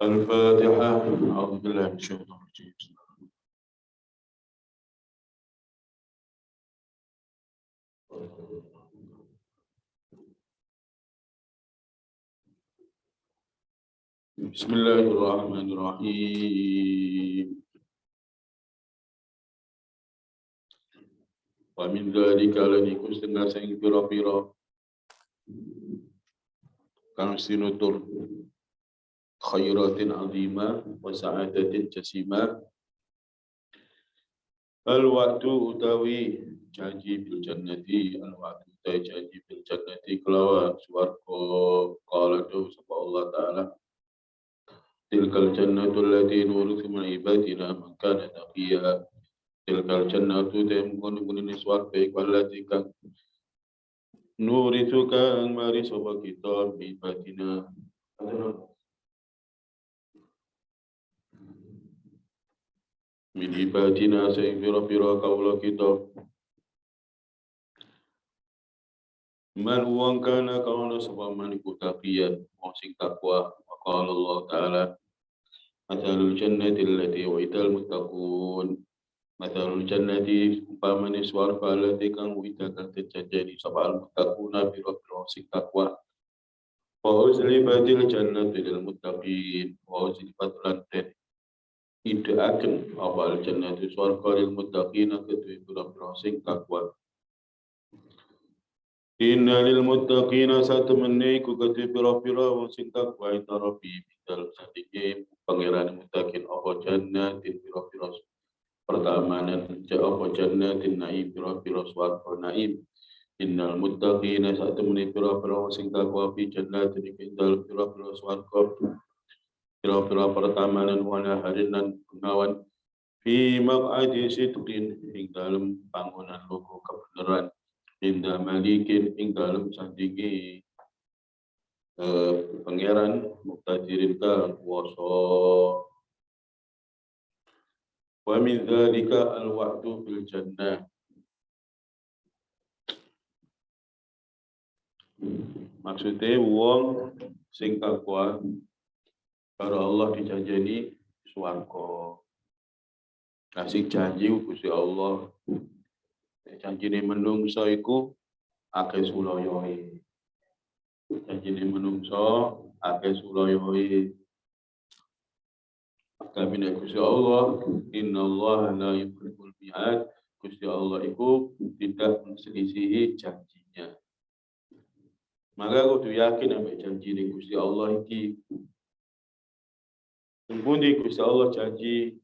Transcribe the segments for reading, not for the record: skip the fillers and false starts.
الفاتحة. أعوذ بالله من الشيطان الرجيم. بسم الله الرحمن الرحيم. ومن ذلك لنكون setengah sing pira-pira kang sinutur khairatin azimah wa sa'adatin jasimah. Al-waktu utawi janji bil jannati, al-waktu utawi janji bil jannati kelawan swarga. Qala tu sapa Allah Ta'ala, tilkal jannatu allati nurithu min ibadina man kana taqiya. Tilkal jannatu temkun swarga iku allati kang nurithu kang mari sapa kita min ibadina min ibadina sing pira-pira kaula kita. Man wong kana kauna sapa man iku taqiyan wong sing takwa. Qala Allah Ta'ala, mathalul jannati allati wa'idal muttaqun. Mathalul jannati umpamane swarga allati kang wa'ida kang terjadi sapa al muttaquna pira-pira sing takwa. Wa uzlifatil jannatu lil muttaqin. Wa uzlifatul lanten idaaken awal jannatu swarga lil muttaqin kedue pira-pira sing takwa. Inna lil muttaqina satemene iku kedue pira-pira wong sing takwa ita rabbi bidal sadike pangeran muttaqin apa jannatin pira-pira pertamanan ja apa jannatin naim pira-pira swarga naim. Innal muttaqina satemene pira-pira wong sing takwa fi jannatin bidal pira-pira swarga pira-pira pertamanan wala harinan pengawan fi maq'adi sidqin ing dalem panggonan loko kebenaran. Inda malikin ing dalem sandingi pangeran muktadirin kang kuwasa. Wa min dzalika al-wa'du fil jannah. Maksudnya wong sing takwa karo Allah dijanjeni swarga. Kasih janji Gusti Allah. Janjine menungso iku akeh sulayahe. Janjine menungso akeh sulayahe. Tapi nek Gusti Allah, innallaha la yukhliful mi'ad. Gusti Allah iku tidak menselisihi janjinya. Maka kudu yakin ambek janjine Gusti Allah iki. Pundi Gusti Allah janji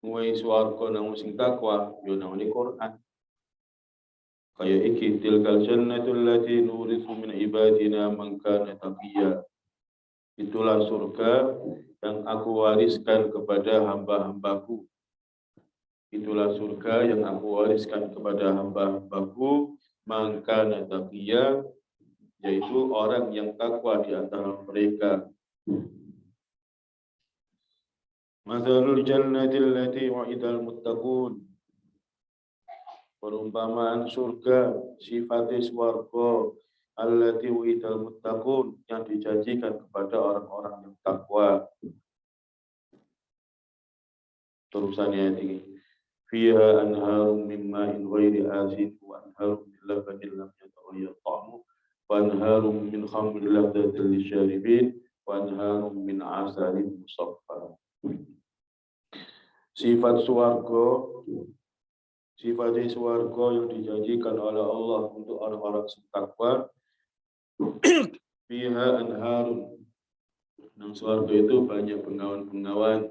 muwe swarga nang sing takwa yo nang Quran. Kayak iki tilkal jannatul lati nurithu min ibadina man kana taqiya. Itulah surga yang aku wariskan kepada hamba-hambaku. Itulah surga yang aku wariskan kepada hamba-hambaku man kana taqiya, yaitu orang yang takwa di antara mereka. Mathalul jannatil lati wa'idal muttaqun. Perumpamaan surga sifatnya swarga allati wa'idal muttaqun yang dijanjikan kepada orang-orang yang takwa. Terusannya ini fiha anharum min ma'in ghairi asin wa anharum min labanin lam yataghayyar ta'muhu wa anharum min khamrin ladzatin lisyaribin wa anharum min 'asalin musaffa. Sifat swarga yang dijanjikan oleh Allah untuk orang-orang yang takwa. Fiha anharun. Nang swarga itu banyak pengawan-pengawan.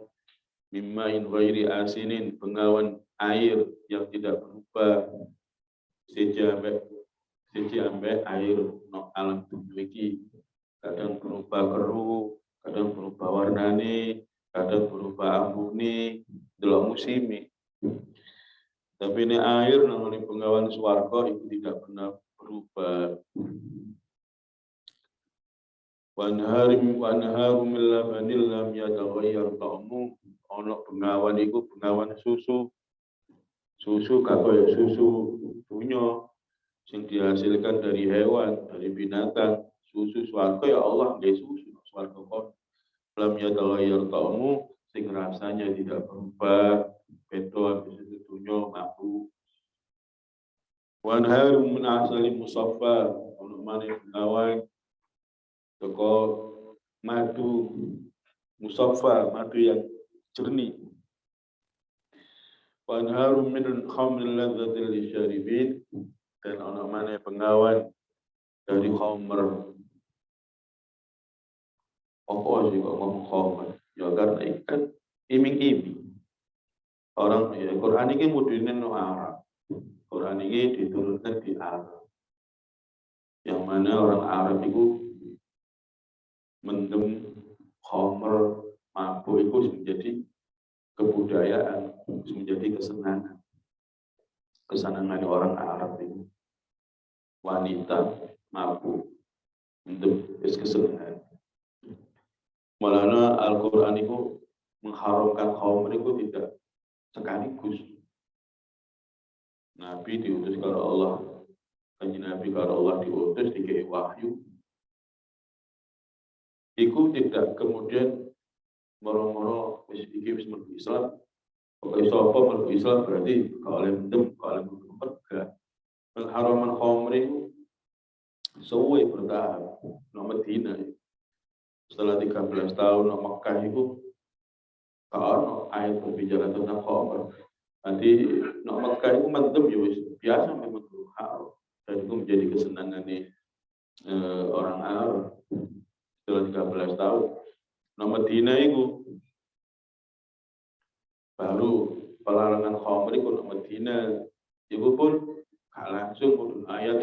Mimma'in ghairi asinin, pengawan air yang tidak berubah. Seja ambek air no alam dunia iki. Kadang berubah keruh, kadang berubah warnane, kadang berubah ambune, delok musime. Tapi ini air namanya pengawan swarga itu tidak pernah berubah. Wanharum min labanin lam yataghayyar ta'muhu. Ono pengawan itu pengawan susu. Susu kaya susu dunya sing dihasilkan dari hewan, dari binatang. Susu swarga ya Allah nggih susu swarga kon. lam yataghayyar ta'mu sing rasanya tidak berubah, beda habis itu dunya mabuk. Wa anharum min asalin musaffa, ono maneh bengawan teko madu musaffa, madu yang jernih. Wa anharum min khamrin ladzatil lisyaribin, dan ono maneh bengawan dari khamr. Apa sih kok ngomong khamr? Ya karena ikan iming-iming. Orang ya Quran ini mudine no Arab. Quran ini diturunkan di Arab. Yang mana orang Arab itu mendem khamr, mabuk itu menjadi kebudayaan, menjadi kesenangan. Kesenangan orang Arab itu. Wanita mabuk, mendem kesenangan. Malahnya Al-Quran itu mengharamkan khamr itu tidak sekaligus. Nabi diutus karo Allah, kanjeng Nabi karo Allah diutus dikei wahyu. Iku tidak kemudian moro-moro wis iki wis mlebu Islam. Pokoke sapa mlebu Islam berarti gak oleh mendem, gak oleh enggak. Pengharaman khamr itu suwe bertahap. No Madinah. Setelah 13 tahun no Makkah itu kalau ayat berbicara tentang khamr. Nanti no Makkah itu mendem ya wis biasa memang haram. Dan itu menjadi kesenangan orang Arab. Setelah 13 tahun. No Madinah itu baru pelarangan khamr itu no Madinah. Itu pun gak langsung pun ayat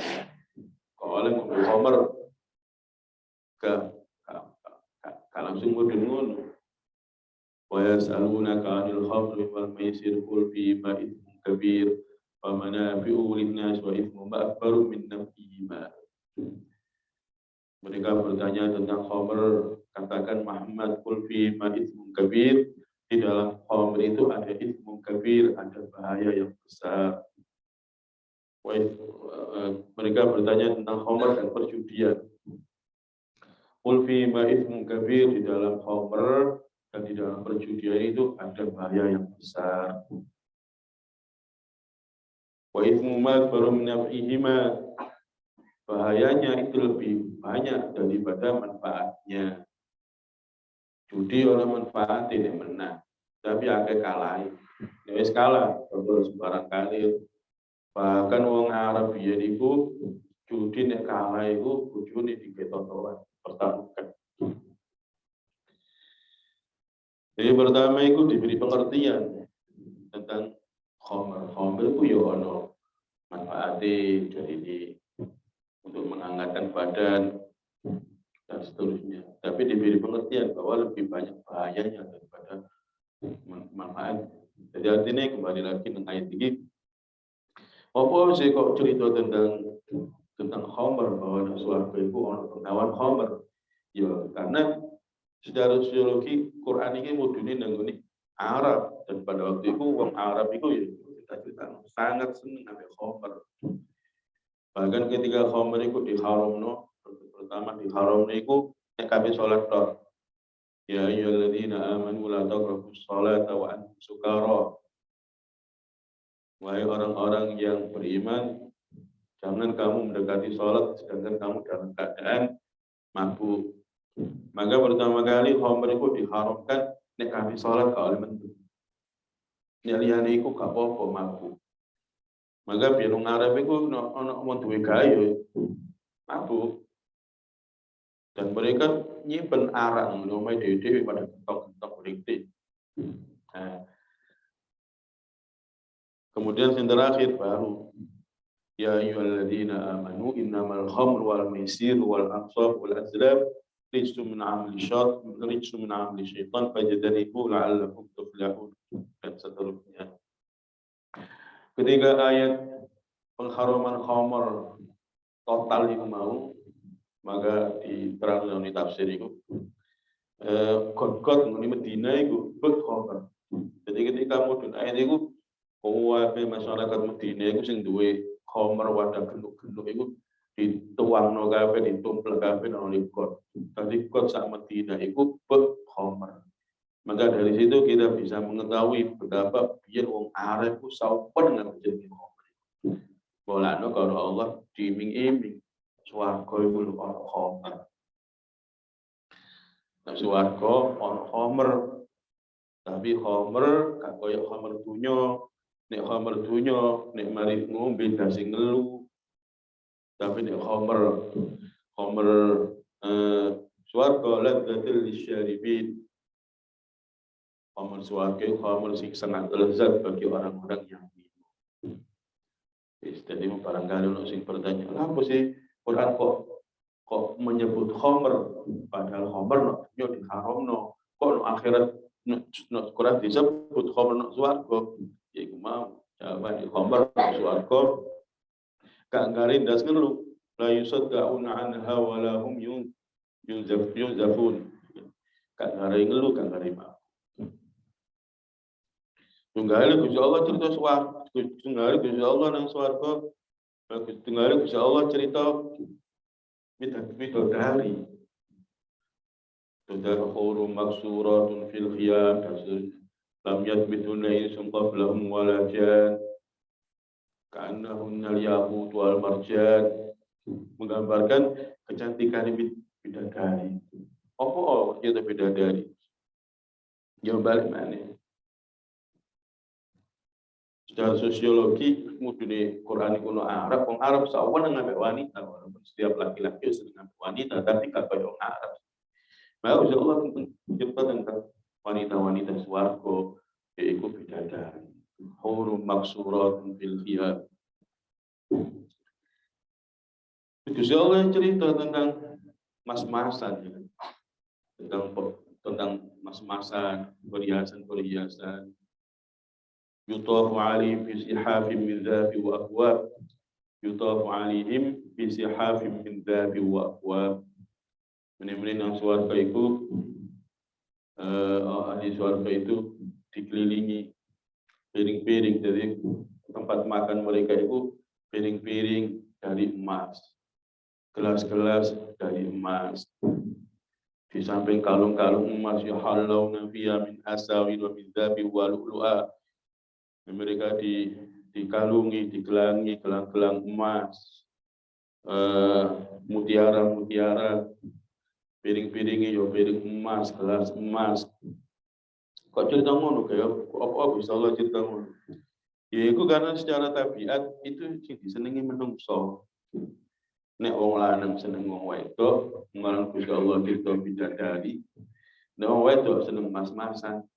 kalau ngomong khamr gak langsung mudun ngono. Wa yas'alunaka 'anil khamri wal maisir qul fihima ithmun kabir wa manafi'u lin-nas wa ithmuhuma akbaru min naf'ihima. Mereka bertanya tentang khamr, katakan Muhammad qul fihima ithmun kabir, di dalam khamr itu ada ithmun kabir, ada bahaya yang besar. Mereka bertanya tentang khamr dan perjudian. Qul fihima ithmun kabir, di dalam khamr dan di dalam perjudian itu ada bahaya yang besar. Wa ithmuhuma akbaru min naf'ihima, bahayanya itu lebih banyak daripada manfaatnya. Judi orang manfaat tidak menang, tapi agak kalah. Ya wis kalah, terus sembarang kali. Bahkan wong Arab biyen iku judi nek kalah iku bojone diketotoan, pertaruhkan. Jadi pertama itu diberi pengertian tentang khamr. Khamr itu ya ono manfaatnya dari ini untuk menghangatkan badan dan seterusnya. Tapi diberi pengertian bahwa lebih banyak bahayanya daripada manfaat. Jadi artinya kembali lagi dengan ayat ini. Apa sih kok cerita tentang khamr, bahwa suarga itu ono pengawan khamr? Ya karena secara sosiologi Quran ini mudune nanggone Arab, dan pada waktu itu orang Arab itu ya cerita sangat senang ambil khamr. Bahkan ketika khamr itu diharamno, pertama diharamno itu nek kabeh salat tok. Ya ayyuhalladzina amanu la taqrabus sholata wa antum sukara. Wahai orang-orang yang beriman, jangan kamu mendekati salat sedangkan kamu dalam keadaan mabuk. Maka pertama kali khamr itu diharamkan nek kami salat kalau mentu. Nek liyane iku gak apa-apa mabuk. Maka biar wong Arab iku ono mau duwe gawe mabuk. Dan mereka nyimpen arang ngomai dhewe-dhewe pada kentok-kentok berikti. Nah, kemudian yang terakhir baru ya ayyuhalladzina amanu innamal khamru wal maisir wal ansab wal azlam rijsun min amali syaitan fajtanibuhu la'allakum tuflihun, dan seterusnya. Ketika ayat pengharaman khamr total itu mau, maka diterangkan di tafsir itu god ngene Medina iku bet khamr. Jadi ketika mudun ayat itu kowe masyarakat Medina iku sing duwe khamr wadah genduk-genduk iku dituangno kabeh, ditumplek kabeh nang god. Dadi god sak Medina iku bet khamr. Maka dari situ kita bisa mengetahui betapa biar wong Arab ku saupen ngajenenge khamr. Bolano kalau Allah diiming-iming swarga iku lho ana khamr. Nah swarga ana khamr, tapi khamr gak koyo khamr dunya. Nek khamr dunya nek mari ngombe dasi ngelu. Tapi nek khamr swarga ladzatul lisyaribin. Khamr swarga khamr sing sangat lezat bagi orang-orang yang minum. Jadi barangkali ono sing bertanya, apa sih Quran kok menyebut khamr padahal khamr yo diharamno. Kok no akhirat no Quran disebut khamr no swarga. Ya iku mau jawaban di khamr swarga gak garindas ngelu la yusaddauna anha wa la hum yunzafun. Gak ngare ngelu gak ngare mau. Tunggal Gusti Allah cerita swarga, tunggal Gusti Allah nang swarga, tunggal Gusti Allah cerita bidadari. Tudahuru maksuratun fil khiyam lam yathbituna insun qablahum wala jan ka'annahunna al-yaqut wal marjan, menggambarkan kecantikan bidadari. Apa kita bidadari? Jauh balik mana? Secara sosiologi, mudune Quran kuno Arab, orang Arab sawan ngambil wanita, walaupun setiap laki-laki senang ngambil wanita, tapi gak kayak orang Arab. Maka Insya Allah cerita tentang wanita-wanita swarga, yaitu bidadari, hurum maksuratun fil khiyam. Insya Allah cerita tentang mas-masan, tentang mas-masan, perhiasan-perhiasan. Yutafu alaihim fi sihafin min dhahabi wa akwab. Yutafu alaihim fi sihafin min dhahabi wa akwab. Menimani yang swarga itu ahli swarga itu dikelilingi piring-piring, jadi tempat makan mereka itu piring-piring dari emas, gelas-gelas dari emas. Di samping kalung-kalung emas yuhallawna fiha min asawir wa min dhahabi wa lu'lu'a. Mereka dikalungi, digelangi gelang-gelang emas, mutiara-mutiara, piring-piringnya yo piring emas, gelas emas. Kok cerita ngono kayak apa bisa Allah cerita ngono? Ya itu karena secara tabiat itu sing disenengi menungso. Nek wong lanang seneng wong wedok, ngaran Gusti Allah cerita bidadari. Nek wong wedok seneng mas-masan.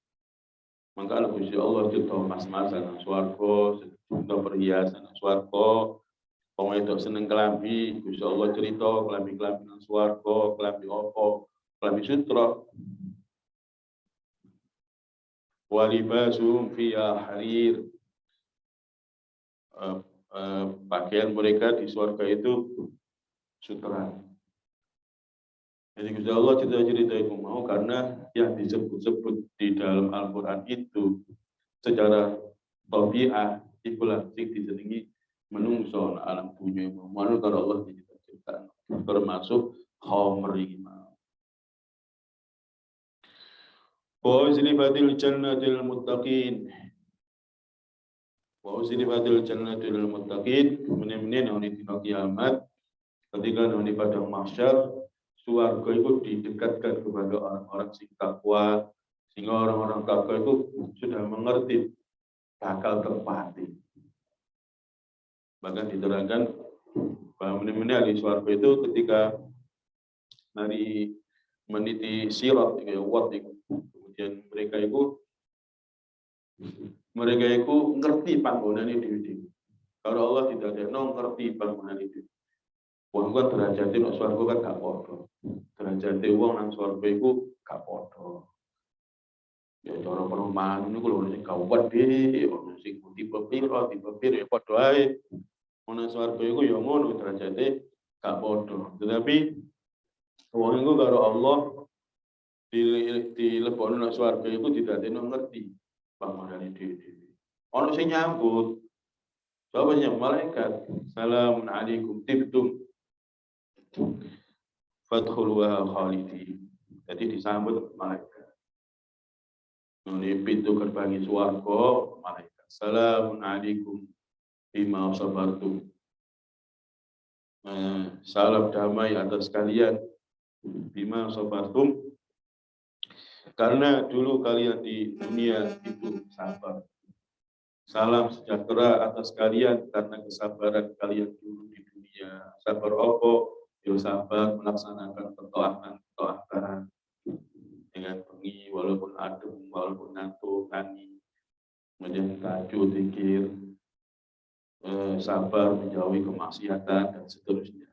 Maka Gusti Allah cerita mas-masan nang swarga, cerita perhiasan nang swarga. Wong wedok seneng kelambi, Gusti Allah cerita kelambi-kelambi nang swarga, kelambi apa? Kelambi sutra. Wa libasum fiha harir. Pakaian mereka di swarga itu sutra. Jadi Gusti Allah cerita itu mau karena yang disebut-sebut di dalam Al-Quran itu secara tabiat itulah sing disenengi menungso alam dunia mau kalau Allah cerita termasuk khamr iki mau. Wa uzlifatil jannatil muttaqin. Wa uzlifatil jannatil muttaqin. Menene nang dina kiamat ketika nang di padang mahsyar swarga itu didekatkan kepada orang-orang sing takwa, sehingga orang-orang takwa itu sudah mengerti bakal terpati. Bahkan diterangkan bahwa menit-menit ahli swarga itu ketika dari meniti sirat, kemudian mereka itu ngerti panggonan itu. Kalau Allah tidak ada ngerti panggonan itu. Wong kan derajate nek swarga kan gak padha. Derajate wong nang swarga iku gak padha. Ya cara perumahan niku lho sing gawedhe, ono sing tipe pira ya padha ae. Ono swarga iku ya ngono derajate gak padha. Tetapi wong iku karo Allah dilebokno nang swarga iku didadekno ngerti panggonane dhewe. Ono sing nyambut. Jawabnya malaikat, "Salamun alaikum tibtum." Fadkhuluha khalidin. Jadi disambut malaikat. Nuni pintu gerbang swarga, malaikat. Salamun alaikum bima sabartum. Salam damai atas kalian bima sabartum. Karena dulu kalian di dunia itu sabar. Salam sejahtera atas kalian karena kesabaran kalian dulu di dunia. Sabar apa? Ya sabar melaksanakan pertoatan dengan bengi walaupun adem, walaupun ngantuk, tani, kemudian tahajud, zikir, sabar menjauhi kemaksiatan dan seterusnya.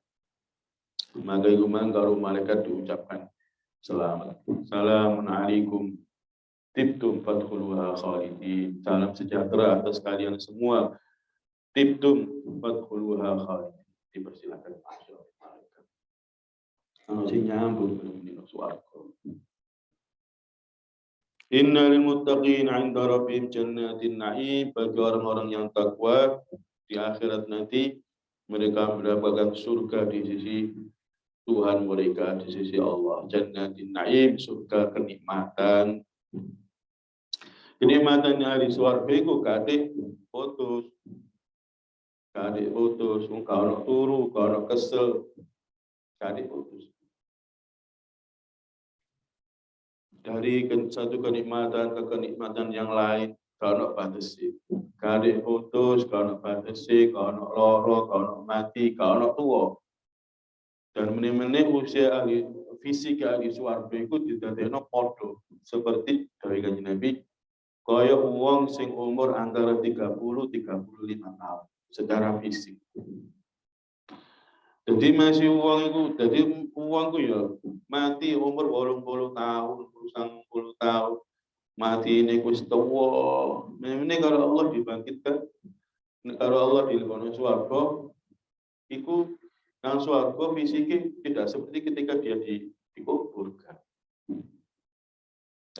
Maka itu kalau malaikat diucapkan selamat. Assalamualaikum alaikum tibtum fadkhuluha khalidin. Salam sejahtera atas kalian semua. Tibtum fadkhuluha khalidin. Dipersilakan masuk malaikat. Kalau si nyambung belum swarga. Inna lil muttaqin 'inda rabbihim jannatin na'im. Bagi orang-orang yang takwa di akhirat nanti mereka mendapatkan surga di sisi Tuhan mereka, di sisi Allah. Jannatin na'im, surga kenikmatan. Kenikmatannya di swarga itu kadek putus, kalau turu, kalau kesel, kadek putus. Dari satu kenikmatan ke kenikmatan yang lain, kalau batasi, kadek putus, kalau batasi, kalau loro, kalau mati, kalau tua. Dan menit-menit usia ahli fisika ahli swarga itu didadekno podo seperti dari kanjeng Nabi. Kaya uang sing umur antara 30-35 tahun secara fisik. Jadi masih uang itu, jadi uang itu ya mati umur 80 tahun, 90 tahun, mati ini wis tuwa. Ini kalau Allah dibangkitkan, kalau Allah dilebokno swarga, itu nang swarga fisiknya tidak seperti ketika dia dikuburkan.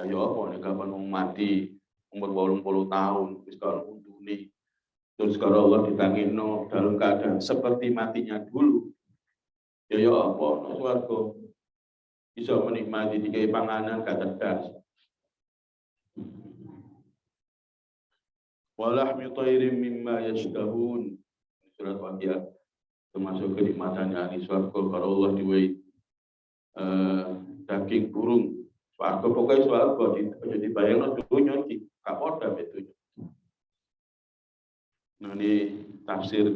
Ya apa nek kapan mau mati umur 80 tahun, wis kalau untune. Terus kalau Allah ditangino dalam keadaan seperti matinya dulu. Ya apa nang swarga bisa menikmati dikai panganan gak cerdas. Walahmi thairin mimma yashtahun. Surat Waqiah termasuk kenikmatannya ahli swarga kalau Allah diwehi daging burung. Swarga pokoknya swarga jadi bayangno dunya iki gak padha betunya. Nah ini tafsir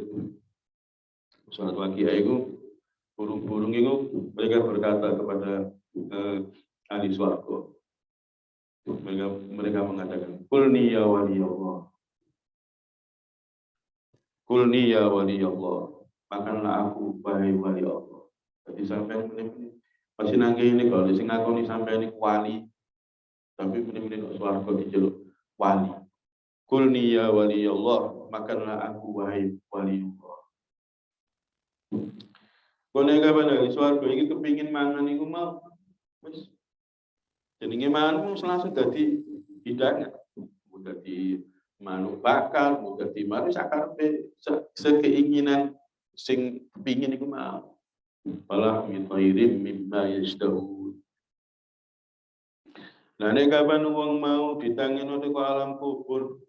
surat Waqiah itu burung-burung itu mereka berkata kepada ahli swarga. Mereka mengatakan kulni ya wali Allah. Kulni ya wali Allah. Makanlah aku wahai wali Allah. Jadi sampai ini masih nangge ini kalau sing ngakoni sampai ini wali. Tapi benar-benar swarga dijeluk wali. Kulni ya wali Allah, makanlah aku wahai wali Allah. Kone kapan dari swarga iki kepingin mangan iku mau wis jenenge mangan langsung dadi hidangan. Mau dadi manuk bakar, mau dadi manuk sakarepe sekeinginan sing kepingin iku mau. Walah min khairim mimma yashtahun. Nah, nek kapan wong mau ditangin ke alam kubur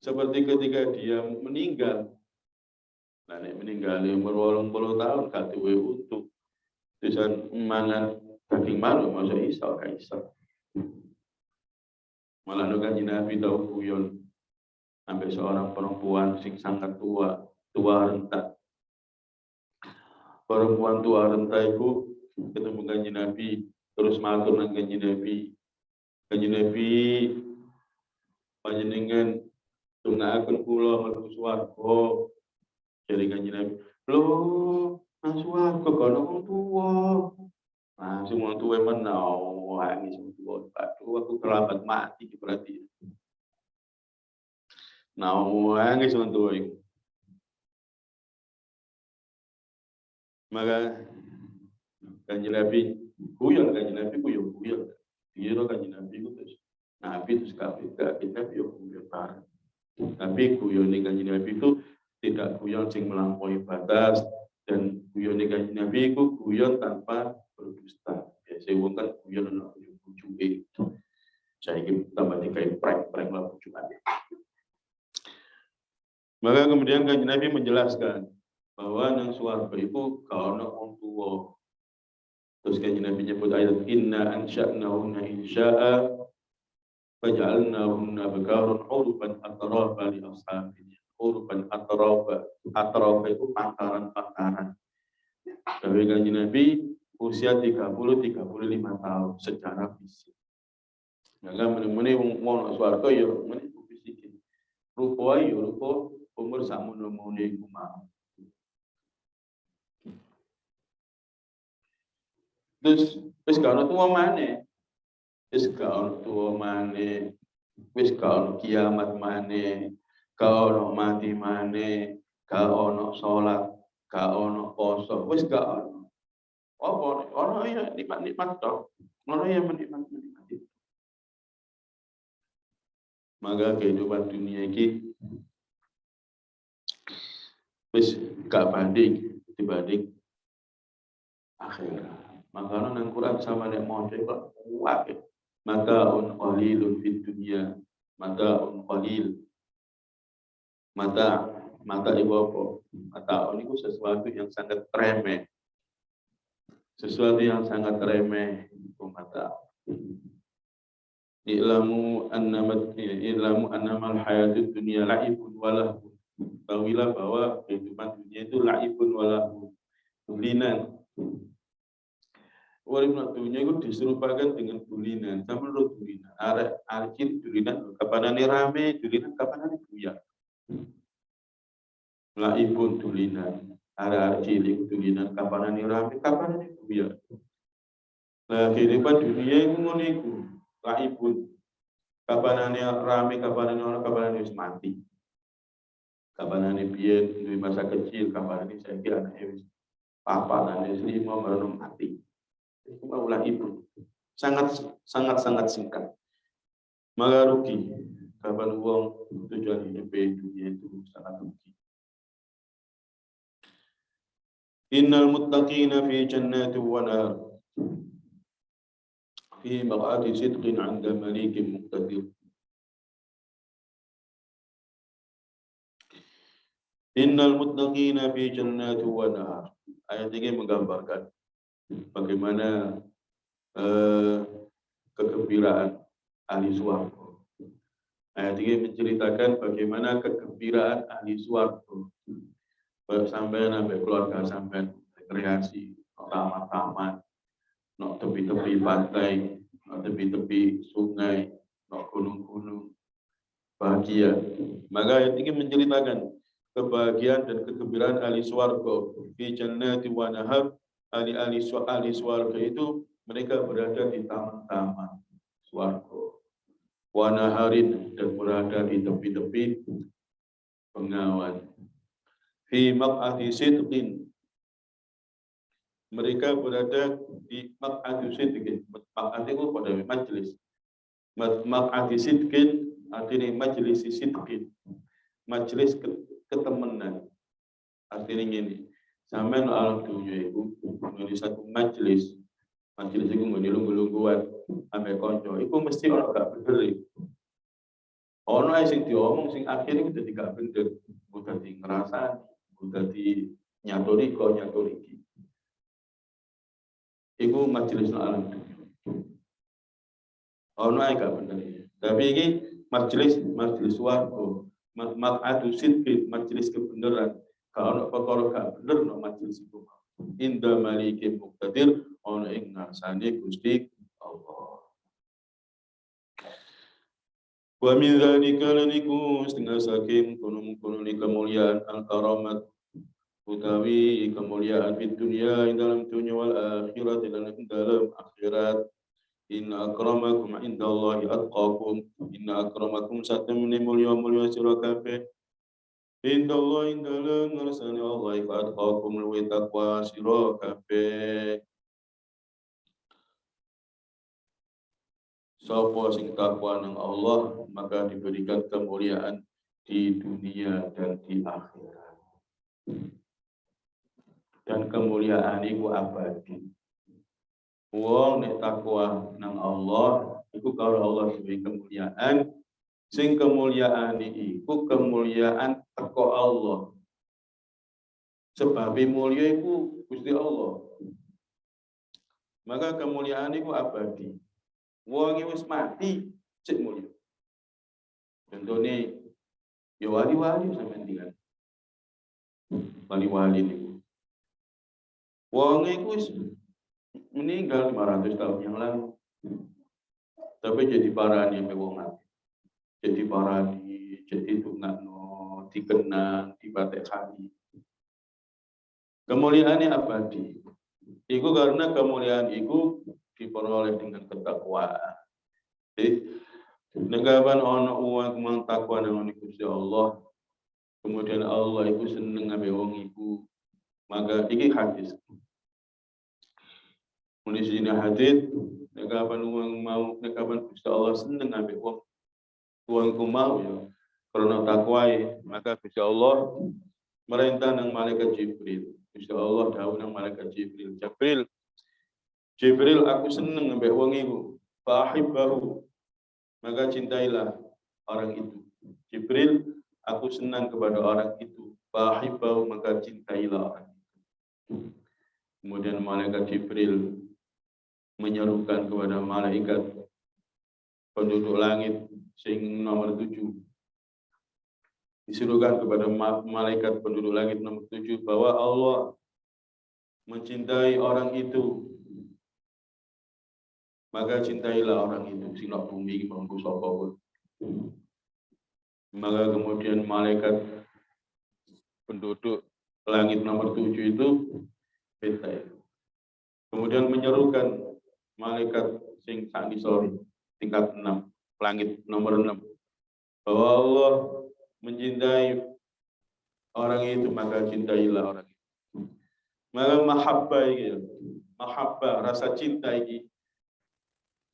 seperti ketika dia meninggal. Nah, nek meninggal umur 80 tahun gak duwe untuk bisa mangan daging manuk masa iso gak iso. Malah Kanjeng Nabi tahu guyon sampai seorang perempuan sing sangat tua renta. Perempuan tua renta itu ketemu Kanjeng Nabi terus matur nang Kanjeng Nabi. Kanjeng Nabi panjenengan tungaaken kula mlebu swarga. Jadi Kanjeng Nabi, "Lho, nang swarga kok ana wong tuwa." Nah, sing wong tuwa menau, nangis wong tuwa. Aduh, aku terlambat mati berarti. Nah, nangis wong tuwa iku. Maka Kanjeng Nabi guyon, guyon. Kira Kanjeng Nabi itu terus Nabi terus kita guyon bareng. Tapi guyon Kanjeng Nabi itu tidak guyon sing melampaui batas dan guyon Kanjeng Nabi itu guyon tanpa berdusta. Biasa wong kan guyon ana ujug-ujuge. Saya ingin tambah dikai prank lah tujuannya. Maka kemudian Kanjeng Nabi menjelaskan bahwa nang swarga itu kaono wong tuwa. Terus Kanjeng Nabi nyebut ayat inna ansha'nahunna insya'a faj'alnahunna bakaran urban atraba li ashabinya. Urban atraba itu pantaran-pantaran. Tapi Kanjeng Nabi usia 30-35 tahun secara fisik. Maka mene-mene wong swarga ya mene fisik. Rupa ya rupa umur sakmono-mono iku mau. Terus wis gak ono tuwa maneh. Wis gak ono tuwa maneh. Wis gak ono kiamat maneh. Gak ono mati maneh. Gak ono salat, gak ono poso. Wis gak ono. Apa ono ya nikmat-nikmat tok. Ono ya menikmat-menikmat. Maka kehidupan dunia ini wis gak banding dibanding akhirat. Makanya nang Quran sama nek maca kok kuat. Mataun qalilun fid dunya. Mataun qalil. Mata iku apa? Mataun itu sesuatu yang sangat remeh. Sesuatu yang sangat remeh itu mata. Ilamu annamal hayatud dunya la'ibun walahun. Tahuilah bahwa kehidupan dunia itu la'ibun walahun. Tulinan. Urip dunia itu diserupakan dengan tulinan. Sama menurut tulinan. Arkin tulinan kapanane rame, tulinan kapanane buyar. La'ibun tulinan. Arek cilik tulinan kapanane rame, kapanane buyar. Nah, kehidupan dunia itu ngono iku. La'ibun. Kapanane rame, kapanane ora, kapanane wis mati. Kapanane biyen duwe masa kecil, kapanane saiki anake wis papat, wis 5 baru mati. Itu maulah ibu. Sangat singkat. Maka rugi. Kapan uang tujuan hidup dunia itu sangat rugi. Innal muttaqina fi jannati wa nar. Fi maq'adi sidqin 'inda malikin muqtadir. Innal muttaqina fi jannati wa nar. Ayat ini menggambarkan bagaimana kegembiraan ahli swarga. Ayat ini menceritakan bagaimana kegembiraan ahli swarga. Sampai sampai keluarga sampai rekreasi, taman-taman, tepi-tepi pantai, tepi-tepi sungai, gunung-gunung, bahagia. Maka ayat ini menceritakan kebahagiaan dan kegembiraan ahli swarga. Fi jannati wa nahar. Ahli swarga itu mereka berada di taman-taman swarga. Wa naharin, dan berada di tepi-tepi bengawan. Fi maq'adi sidqin. Mereka berada di maq'adi sidqin. Maq'adi itu pada majlis. Maq'adi sidqin artinya majlis sidqin. Majlis ketemenan. Artinya ini. Sampai alam dunia itu menjadi satu majelis itu menjadi lunggu-lungguan sampai konco itu mesti orang gak bener. Orang yang diomong sing akhirnya kita tidak bener, udah di ngerasa, udah di nyatori itu majelis alam dunia. Orang yang gak bener. Tapi ini majelis warga, maq'adu sidqin, majelis kebenaran. Kalau perkara gak bener no majelis itu. Inda malikin muqtadir ana ing ngarsane Gusti Allah. Wa min dzalika laniku setengah saking kunung kemuliaan al-karamat utawi kemuliaan di dunia dalam dunia wal akhirat dan dalam akhirat. Inna akramakum indallahi atqakum. Inna akramakum satamni mulya sira kabeh. Inna Allah indalam ngersani Allah ikat kaukum luwi takwa siro kabeh. Sapa sing takwa nang Allah maka diberikan kemuliaan di dunia dan di akhirat. Dan kemuliaan itu abadi. Wong nek takwa nang Allah iku karo Allah duwe kemuliaan. Sing kemuliaan iku kemuliaan teko Allah. Sebab mulia iku Gusti Allah. Maka kemuliaan iku abadi. Wong wis mati cek mulia. Contohnya ya wali-wali sampeyan tinggal. Wali-wali niku. Wong iku wis meninggal 500 tahun yang lalu. Tapi jadi parani sampai wong mati. Jadi parani, jadi tungakno, dikenang, dibatek hati. Kemuliaannya abadi. Iku karena kemuliaan iku diperoleh dengan ketakwaan. Jadi, negaban ono uang kemang takwa dengan Gusti Allah. Kemudian Allah iku seneng ambe wong iku. Maka iki hadis. Nulis dina hadis, negaban uang mau, negaban Gusti Allah seneng ambe wong. Uangku mau ya, karena takwai, maka Gusti Allah merintah nang malaikat Jibril. Gusti Allah dawuh nang malaikat Jibril, Jibril aku seneng ambek wong iku, fahibbahu. Maka cintailah orang itu. Jibril, aku senang kepada orang itu, fahibbahu, maka cintailah orang itu. Kemudian malaikat Jibril menyerukan kepada malaikat penduduk langit sing nomor 7. Disuruhkan kepada malaikat penduduk langit nomor 7 bahwa Allah mencintai orang itu. Maka cintailah orang itu. Sinak bumi bangku sapa. Maka kemudian malaikat penduduk langit nomor 7 itu beta. Kemudian menyerukan malaikat sing sak ngisor tingkat 6, langit nomor 6, bahwa Allah mencintai orang itu, maka cintailah orang itu. Maka mahabbah iki, mahabbah rasa cinta iki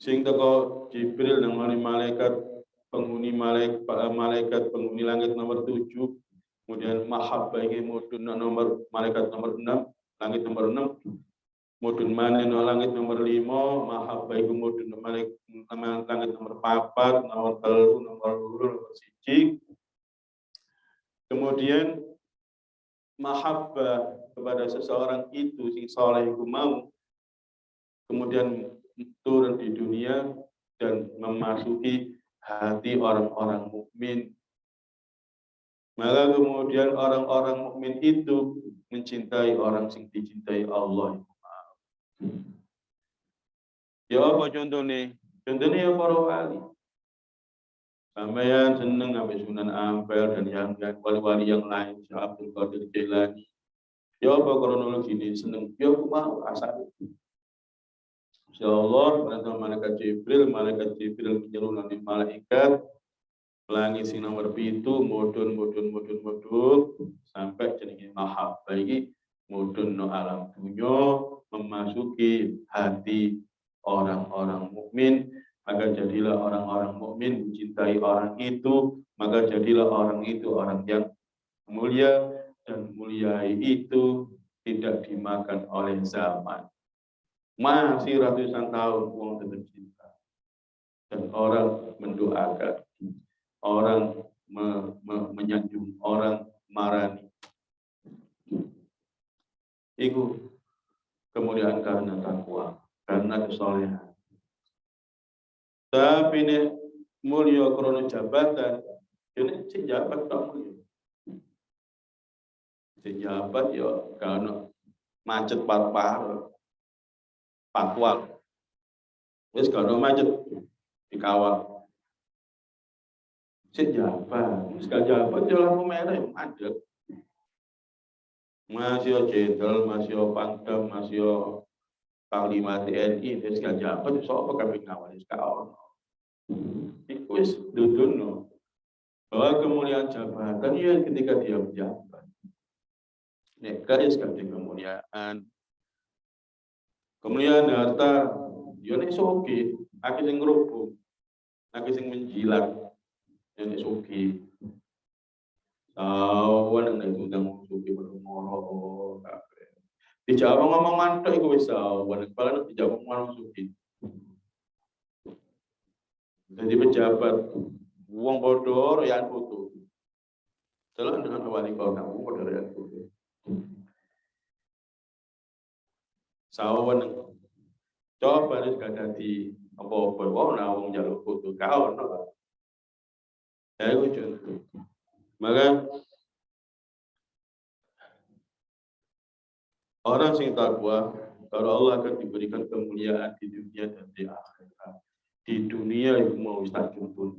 sing teko Jibril nang malaikat penghuni malaikat penghuni langit nomor 7. Kemudian mahabbah iki mudun nomor malaikat nomor 6, langit nomor 6. Mudun mana no langit nomor 5, mahabbah iku mudun langit nomor 4, nomor 3, nomor 2, nomor 1. Kemudian mahabbah kepada seseorang itu sing saleh iku mau kemudian turun di dunia dan memasuki hati orang-orang mukmin. Maka kemudian orang-orang mukmin itu mencintai orang sing dicintai Allah. Ya apa contohnya? Contohnya ya para wali. Sampeyan seneng sampai Sunan Ampel dan yang wali-wali yang lain, Syekh Abdul Qadir Jailani. Ya apa kronologi ini seneng? Ya aku mau asal. Insyaallah perintah malaikat Jibril menyeru nanti malaikat langit sing nomor 7 mudun sampai jenenge mahabbah iki mudun no alam dunya memasuki hati orang-orang mukmin. Maka jadilah orang-orang mukmin mencintai orang itu, maka jadilah orang itu orang yang mulia, dan mulia itu tidak dimakan oleh zaman. Masih ratusan tahun wong tetap cinta. Dan orang mendoakan, orang menyanjung, orang marani. Itu kemuliaan karena takwa, karena kesolehan. Tapi ini mulia krono jabatan, ini si jabat tak mulia. Si jabat ya karena macet par-par, patwal. Wis karena macet dikawal. Si jabat, wis gak jabat ya lampu merah yang macet. Masih jenderal, masih pangdam, masih panglima TNI, wis gak jabat, sapa kabeh ngawal wis kaon. Iku wis duduno bahwa kemuliaan jabatan ya ketika dia menjabat. Nek guys kabeh kemuliaan. Kemuliaan harta yo nek soge, akeh sing ngrubung, akeh sing menjilat. Ya nek soge. Wan nek undang soge berumur kabeh. Dijawab ngomong mantuk iku wis wan, kepala nek dijawab ngomong soge. Jadi pejabat, uang bodoh, yang foto. Jalan dengan wali kota, uang bodoh, yang foto. Sawan, coba harus gak jadi apa-apa, wong nawang jalur foto, kau no. Ya itu contoh. Maka orang sing takwa, kalau Allah akan diberikan kemuliaan di dunia dan di akhirat. Di dunia itu mau tak contoh,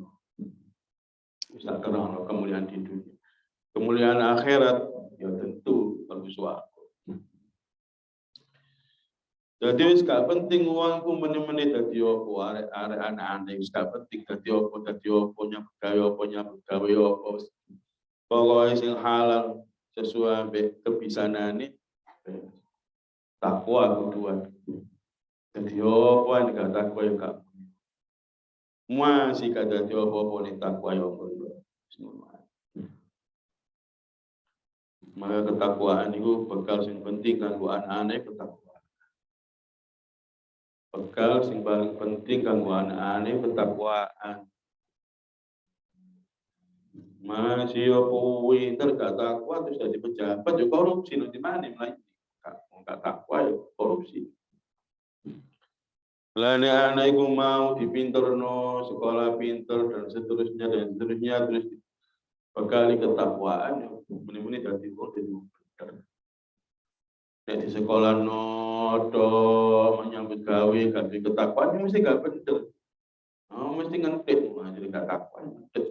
tak terang kemuliaan di dunia. Kemuliaan akhirat ya tentu kalau suatu. Jadi wis gak penting uangku menit-menit dadi opo, arek anak-anak wis gak penting dadi opo nyambut gawe opo. Pokoke sing halal sesuai mbek kebisanane takwa kuduan. Dadi opo nek takwa yo gak. Masih gak dadi opo nek takwa yo ngono. Maka ketakwaan itu bekal sing penting kanggo anak-anak ketakwaan. Bekal sing paling penting kanggo anak-anak ketakwaan. Masih opo winter gak takwa terus jadi pejabat yo korupsi nanti mana mulai gak takwa yo korupsi. Lah anak iku mau dipinterno, sekolah pinter dan seterusnya terus bekali ketakwaan yo muni-muni dadi wong pinter. Nek di sekolah nodo menyambut gawe gak ketakwaan mesti gak bener. Oh, mesti ngentit jadi gak takwa ngentit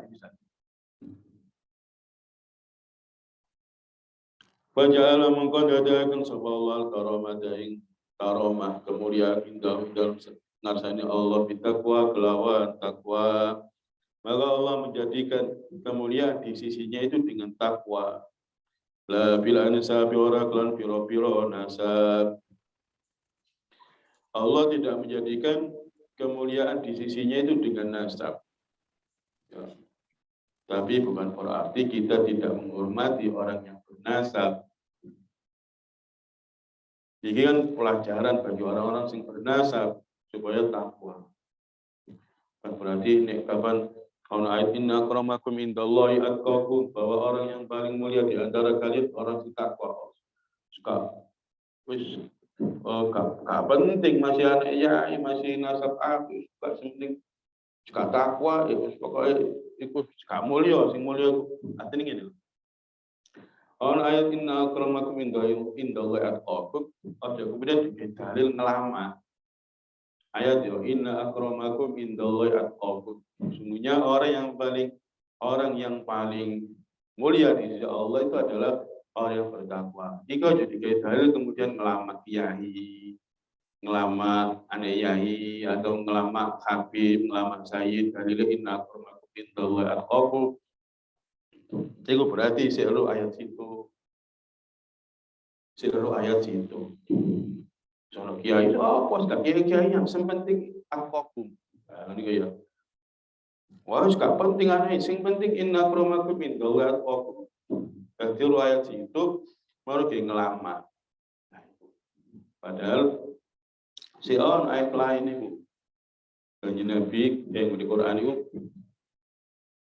bisa. Faja'ala mengko dadakan sapa Allah karamata ing karamah kemuliaan indah dalam ngarsane Allah bitakwa kelawan takwa. Maka Allah menjadikan kemuliaan di sisinya itu dengan takwa. La bil ansabi ora klan piro-piro nasab. Allah tidak menjadikan kemuliaan di sisinya itu dengan nasab. Ya. Tapi bukan berarti kita tidak menghormati orang yang bernasab. Ini kan pelajaran bagi orang-orang yang bernasab supaya takwa. Berarti nek kapan ana ayat inna akramakum indallahi atqakum bahwa orang yang paling mulia di antara kalian orang yang takwa. Suka wis gak penting masih anak ya masih nasab aku gak penting juga takwa ya wis pokoke iku gak mulia sing mulia artine ngene lho. Ana ayat inna akramakum indallahi atqakum ada kemudian dalil ngelama. Ayat yo inna akramakum indallahi atqakum. Sesungguhnya orang yang paling mulia di sisi Allah itu adalah orang yang bertakwa. Jika jadi kayak dalil kemudian ngelama kiai, ngelama anak yai atau ngelama habib, ngelama sayyid, dalil inna akramakum indallahi atqakum. Itu berarti seluruh ayat situ. Seluruh ayat situ. Soal kiai, apa sih kiai yang penting atqakum. Nah, ini ya. Wah, gak penting aneh, sing penting inna akramakum indallahi atqakum. Jadi ayat situ baru dia ngelama. Padahal si ayat lain itu kanjeng Nabi yang di Quran itu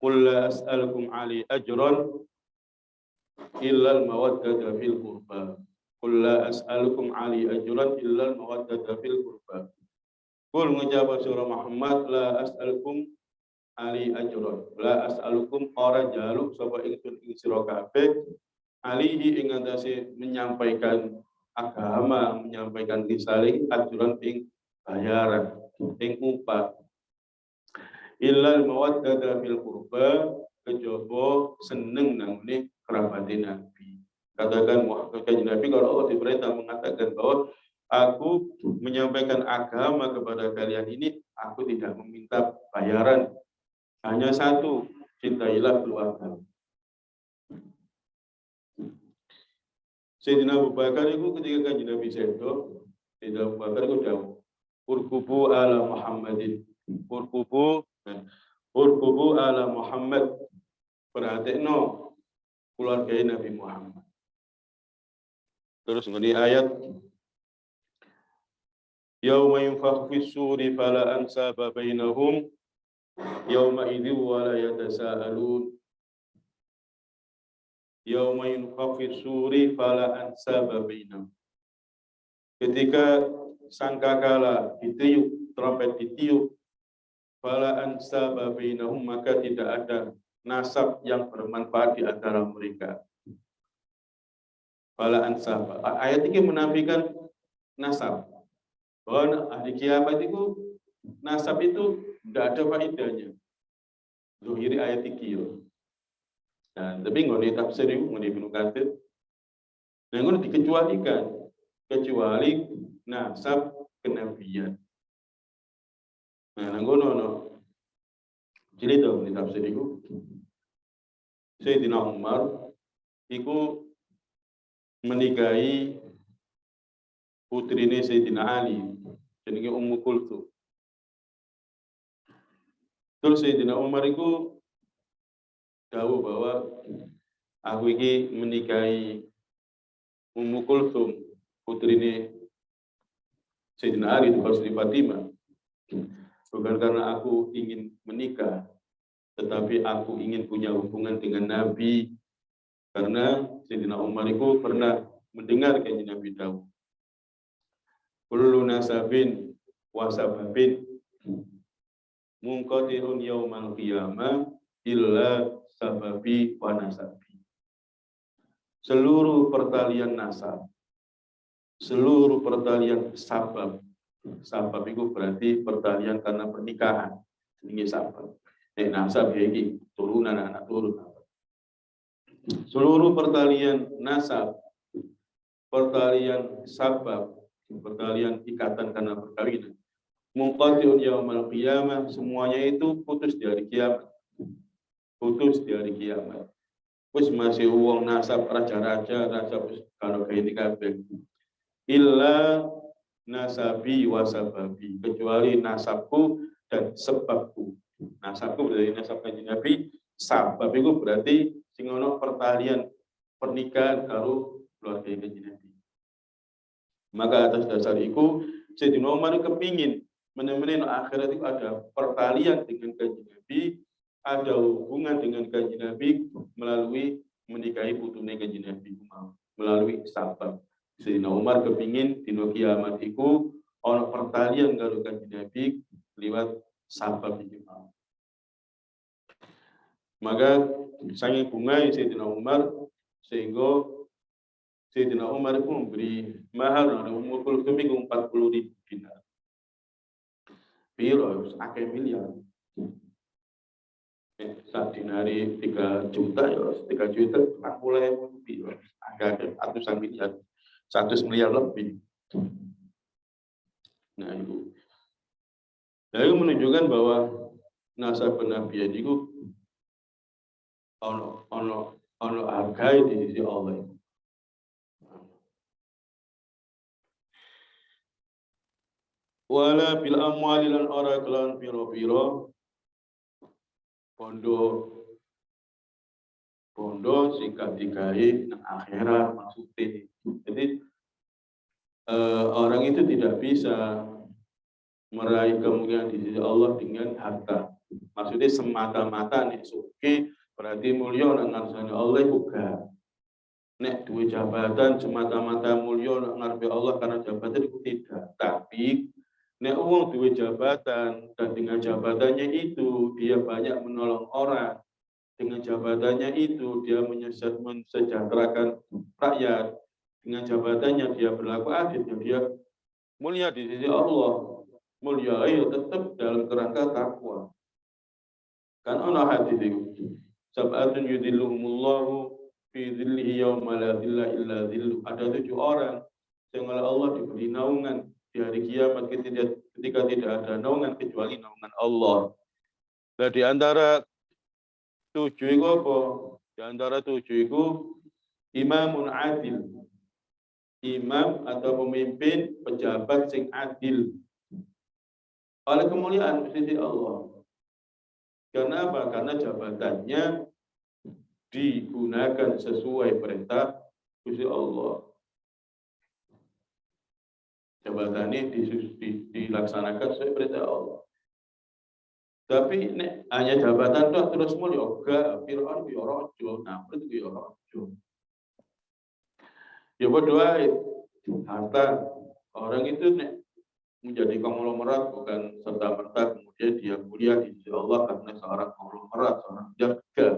qul la as'alukum ali ajran illa al-mawaddata fil qurba. Qul la as'alukum ali ajran illa al-mawaddata fil qurba. Qul ngejawab surah Muhammad la as'alukum ali ajran. La as'alukum ora jaluk sapa ingsun ing sira kabeh alihi ing atase menyampaikan agama, menyampaikan risalah ajran ing bayaran, ing upah. Illal mawaddata fil qurba kejaba seneng nang kerabat Nabi. Katakan Muhammad Nabi kalau Allah diperintah mengatakan bahwa aku menyampaikan agama kepada kalian ini, aku tidak meminta bayaran. Hanya satu, cintailah keluarga. Sayyidina Abu Bakar itu ketika kanjeng Nabi sedo, Sayyidina Abu Bakar itu jauh. Urkubu ala Muhammadin. Urkubu ala Muhammad. Perhatikno keluarga Nabi Muhammad. Terus ngene ayat Yauma yunfakhu fis-suri fala ansaba bainahum Yauma idzi wa la yatasaalun. Yauma yunfakhu fis-suri fala ansaba bainahum. Ketika sangkakala ditiup, trompet ditiup, fala ansaba bainahum, maka tidak ada nasab yang bermanfaat di antara mereka. Fala ansaba. Ayat ini menafikan nasab. Bahwa hari kiamat itu nasab itu tidak ada faedahnya. Zuhiri ayat ini. Nah, tapi nggak tafsir itu, nggak Ibnu Katsir. Nah, nggak dikecualikan, kecuali nasab kenabian. Nah, nggak jadi tahu di tafsir itu, Sayyidina Umar itu menikahi putrine Sayyidina Ali, jenenge Ummu Kulthum. Terus Sayyidina Umar itu tahu bahwa aku ini menikahi Ummu Kulthum, putrine Sayyidina Ali, Sri Fatimah. Bukan karena aku ingin menikah, tetapi aku ingin punya hubungan dengan Nabi. Karena Sayyidina Umar itu pernah mendengar kajian Nabi Dawud. Kullu nasabin wa sababin munqati'un yaumal qiyamah illa sababi wa nasabi. Seluruh pertalian nasab, seluruh pertalian sabab itu berarti pertalian karena pernikahan. Ini sabab. Nasab ini turunan anak turun. Seluruh pertalian nasab, pertalian sabab, pertalian ikatan karena perkawinan, munqati'un yaumal qiyamah, semuanya itu putus di hari kiamat. Putus di hari kiamat. Wis masih uang nasab raja-raja, kalau kayak ini kabeh. Illa nasabi wasababi, kecuali nasabku dan sebabku. Nasabku berarti nasab kanjeng Nabi, sabab itu berarti sing ono pertalian pernikahan karo keluarga kanjeng Nabi. Maka atas dasar itu Sayyidina Umar kepingin menemani akhirat itu ada pertalian dengan kanjeng Nabi, ada hubungan dengan kanjeng Nabi melalui menikahi putune kanjeng Nabi, melalui sabab. Sayyidina Umar kepingin dino kiamat iku ana pertalian karo kanjeng Nabi liwat sabab iki. Maka saking bunga Sayyidina Umar sehingga Sayyidina Umar itu memberi mahar pada Ummu Kulthum itu 40.000 dinar. Piro akeh miliar. Saat dinari 3 juta ya 3 juta 40.000 piro. Agak ratusan miliar. 100 miliar lebih. Nah itu. Nah, itu menunjukkan bahwa nasab kenabian itu ono harga di sisi Allah. Wala bil amwali lan ora kelan piro-piro bondo singkat digawe nang akhirat maksudnya. Jadi orang itu tidak bisa meraih kemuliaan di sisi Allah dengan harta. Maksudnya semata-mata nih suki berarti mulia nang ngarsane Allah juga. Nek duwe jabatan semata-mata mulia nang ngarepe Allah karena jabatan itu tidak. Tapi nek wong duwe jabatan dan dengan jabatannya itu dia banyak menolong orang. Dengan jabatannya itu dia mensejahterakan rakyat. Dengan jabatannya dia berlaku adil, dia mulia di sisi Allah. Mulia itu tetap dalam kerangka takwa. Kan ana hadis itu. Sab'atun yudhilluhumullahu fi dhillihi yauma la dhilla illa dhilluh. Ada 7 orang yang oleh Allah diberi naungan di hari kiamat ketika tidak ada naungan kecuali naungan Allah. Nah, di antara 7 itu apa? Di antara 7 itu imamun adil. Imam atau pemimpin pejabat sing adil. Oleh kemuliaan di sisi Allah. Karena apa? Karena jabatannya digunakan sesuai perintah Gusti Allah. Jabatannya dilaksanakan sesuai perintah Allah. Tapi nek hanya jabatan tuh terus mulia, enggak, Fir'aun yo rojo, Namrud yo rojo. Ya berdoa harta orang itu nek menjadi konglomerat bukan serta-merta kemudian dia mulia di sisi Allah karena seorang konglomerat, seorang jaga.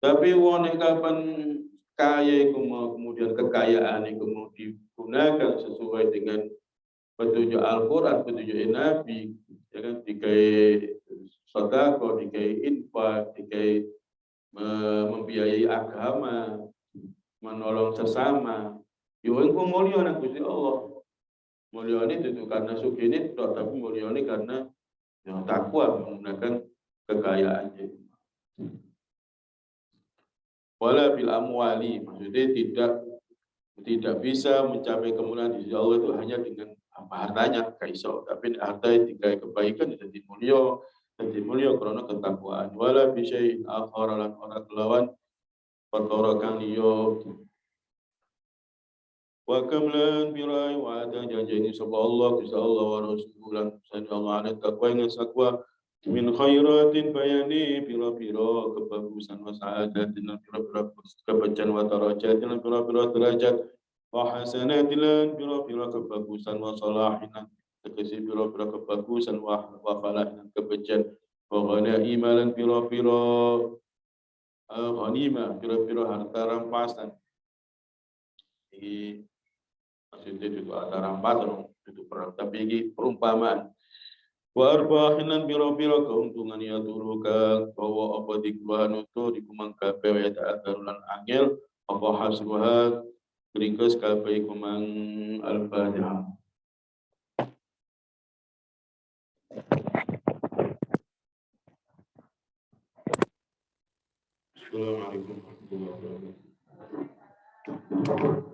Tapi nek kapan kaya itu kemudian kekayaan itu mau digunakan sesuai dengan petunjuk Al-Quran, petunjuk Nabi, ya kan, dikai sedekah, dikai infak, dikai membiayai agama, menolong sesama. Yo engko mulya nang Gusti Allah. Mulya ini itu karena sugih tapi mulya ini karena ya, takwa menggunakan kekayaannya. Wala bil amwali, maksudnya tidak bisa mencapai kemuliaan di sisi Allah itu hanya dengan apa hartanya, kaiso. Tapi harta yang dikai kebaikan jadi mulia karena ketakwaan. Wala bi syai'in akhar lan ora kelawan perkara kang liya. Wa kamlan birai wa ada janjani sapa Allah Gusti Allah wa Rasulullah sallallahu alaihi takwa ing sakwa min khairatin bayani pira-pira kebagusan wa sa'adatin pira-pira kebacan wa darajatin pira-pira derajat wa hasanatin pira-pira kebagusan wa salahin tegese pira-pira kebagusan wa falahin kebacan wa ghanaiman pira-pira ghanimah pira-pira harta rampasan. Maksudnya itu ada rampasan itu perang, tapi ini perumpamaan. Wa arbahinan biro-biro keuntungan ya turuka bahwa apa dikuahan itu dikumang kabeh ya ta'adarulan angel apa hasruha ringkes kabeh kumang al-Fatihah. Assalamualaikum warahmatullahi wabarakatuh.